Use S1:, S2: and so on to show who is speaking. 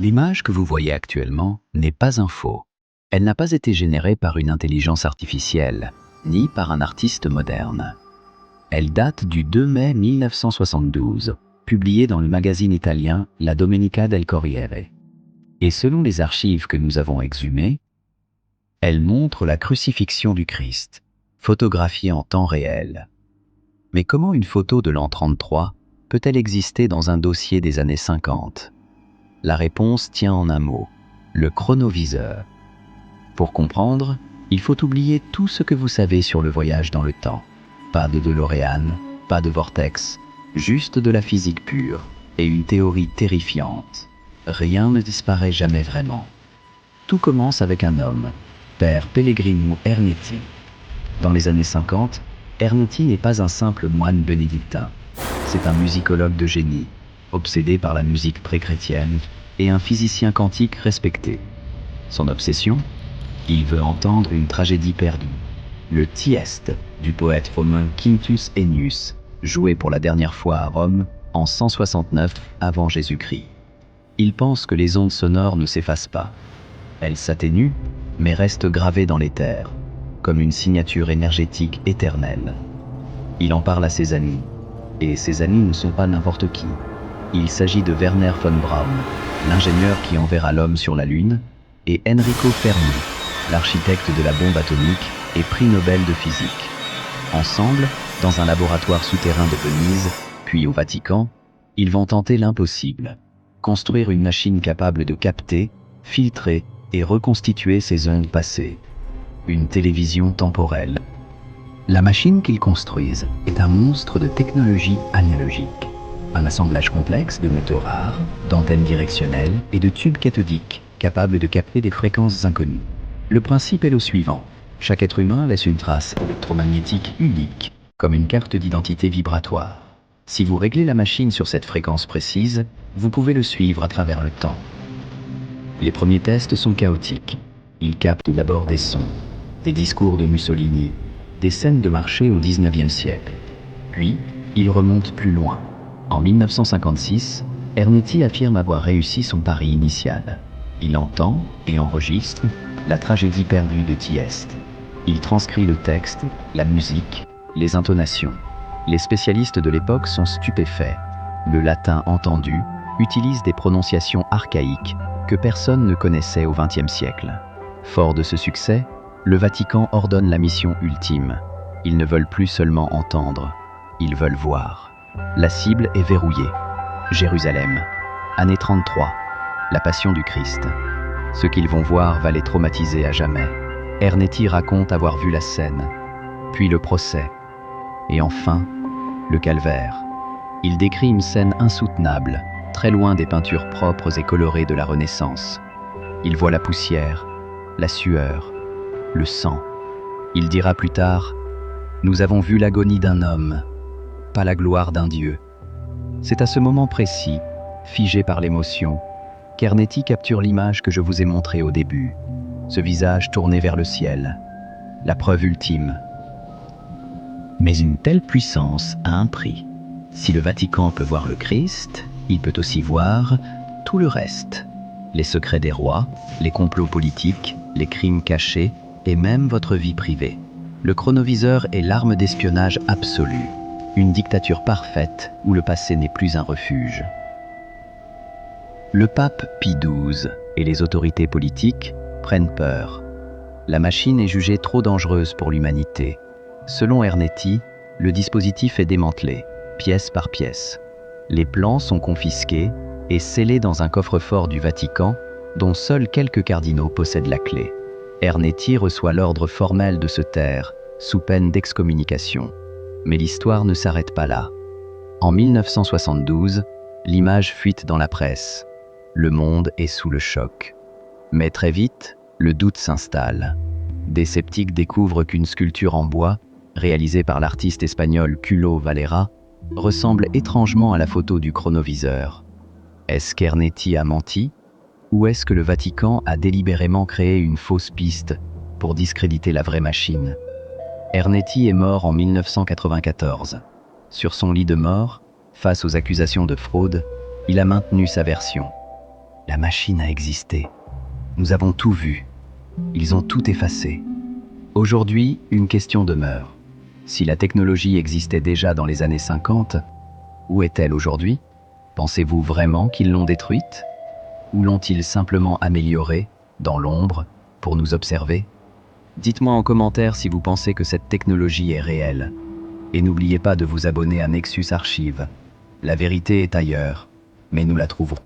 S1: L'image que vous voyez actuellement n'est pas un faux. Elle n'a pas été générée par une intelligence artificielle, ni par un artiste moderne. Elle date du 2 mai 1972, publiée dans le magazine italien La Domenica del Corriere. Et selon les archives que nous avons exhumées, elle montre la crucifixion du Christ, photographiée en temps réel. Mais comment une photo de l'an 33 peut-elle exister dans un dossier des années 50 ? La réponse tient en un mot, le chronoviseur. Pour comprendre, il faut oublier tout ce que vous savez sur le voyage dans le temps. Pas de DeLorean, pas de vortex, juste de la physique pure et une théorie terrifiante. Rien ne disparaît jamais vraiment. Tout commence avec un homme, Père Pellegrino Ernetti. Dans les années 50, Ernetti n'est pas un simple moine bénédictin. C'est un musicologue de génie, obsédé par la musique pré-chrétienne, et un physicien quantique respecté. Son obsession ? Il veut entendre une tragédie perdue, le Tieste du poète romain Quintus Ennius, joué pour la dernière fois à Rome en 169 avant Jésus-Christ. Il pense que les ondes sonores ne s'effacent pas. Elles s'atténuent, mais restent gravées dans l'éther, comme une signature énergétique éternelle. Il en parle à ses amis, et ses amis ne sont pas n'importe qui. Il s'agit de Werner von Braun, l'ingénieur qui enverra l'homme sur la Lune, et Enrico Fermi, l'architecte de la bombe atomique et prix Nobel de physique. Ensemble, dans un laboratoire souterrain de Venise, puis au Vatican, ils vont tenter l'impossible, construire une machine capable de capter, filtrer et reconstituer ces ondes passées. Une télévision temporelle. La machine qu'ils construisent est un monstre de technologie analogique. Un assemblage complexe de métaux rares, d'antennes directionnelles et de tubes cathodiques capables de capter des fréquences inconnues. Le principe est le suivant. Chaque être humain laisse une trace électromagnétique unique, comme une carte d'identité vibratoire. Si vous réglez la machine sur cette fréquence précise, vous pouvez le suivre à travers le temps. Les premiers tests sont chaotiques. Ils captent d'abord des sons, des discours de Mussolini, des scènes de marché au XIXe siècle. Puis, ils remontent plus loin. En 1956, Ernetti affirme avoir réussi son pari initial. Il entend et enregistre la tragédie perdue de Tieste. Il transcrit le texte, la musique, les intonations. Les spécialistes de l'époque sont stupéfaits. Le latin entendu utilise des prononciations archaïques que personne ne connaissait au XXe siècle. Fort de ce succès, le Vatican ordonne la mission ultime. Ils ne veulent plus seulement entendre, ils veulent voir. La cible est verrouillée. Jérusalem, année 33, la Passion du Christ. Ce qu'ils vont voir va les traumatiser à jamais. Ernetti raconte avoir vu la scène, puis le procès, et enfin, le calvaire. Il décrit une scène insoutenable, très loin des peintures propres et colorées de la Renaissance. Il voit la poussière, la sueur, le sang. Il dira plus tard « Nous avons vu l'agonie d'un homme, pas la gloire d'un Dieu ». C'est à ce moment précis, figé par l'émotion, qu'Ernetti capture l'image que je vous ai montrée au début, ce visage tourné vers le ciel, la preuve ultime. Mais une telle puissance a un prix. Si le Vatican peut voir le Christ, il peut aussi voir tout le reste. Les secrets des rois, les complots politiques, les crimes cachés et même votre vie privée. Le chronoviseur est l'arme d'espionnage absolue, une dictature parfaite où le passé n'est plus un refuge. Le pape Pie XII et les autorités politiques prennent peur. La machine est jugée trop dangereuse pour l'humanité. Selon Ernetti, le dispositif est démantelé, pièce par pièce. Les plans sont confisqués et scellés dans un coffre-fort du Vatican, dont seuls quelques cardinaux possèdent la clé. Ernetti reçoit l'ordre formel de se taire, sous peine d'excommunication. Mais l'histoire ne s'arrête pas là. En 1972, l'image fuite dans la presse. Le monde est sous le choc. Mais très vite, le doute s'installe. Des sceptiques découvrent qu'une sculpture en bois, réalisée par l'artiste espagnol Culo Valera, ressemble étrangement à la photo du chronoviseur. Est-ce qu'Ernetti a menti ? Ou est-ce que le Vatican a délibérément créé une fausse piste pour discréditer la vraie machine ? Ernetti est mort en 1994. Sur son lit de mort, face aux accusations de fraude, il a maintenu sa version. La machine a existé. Nous avons tout vu. Ils ont tout effacé. Aujourd'hui, une question demeure. Si la technologie existait déjà dans les années 50, où est-elle aujourd'hui? Pensez-vous vraiment qu'ils l'ont détruite? Ou l'ont-ils simplement améliorée, dans l'ombre, pour nous observer? Dites-moi en commentaire si vous pensez que cette technologie est réelle. Et n'oubliez pas de vous abonner à Nexus Archive. La vérité est ailleurs, mais nous la trouverons.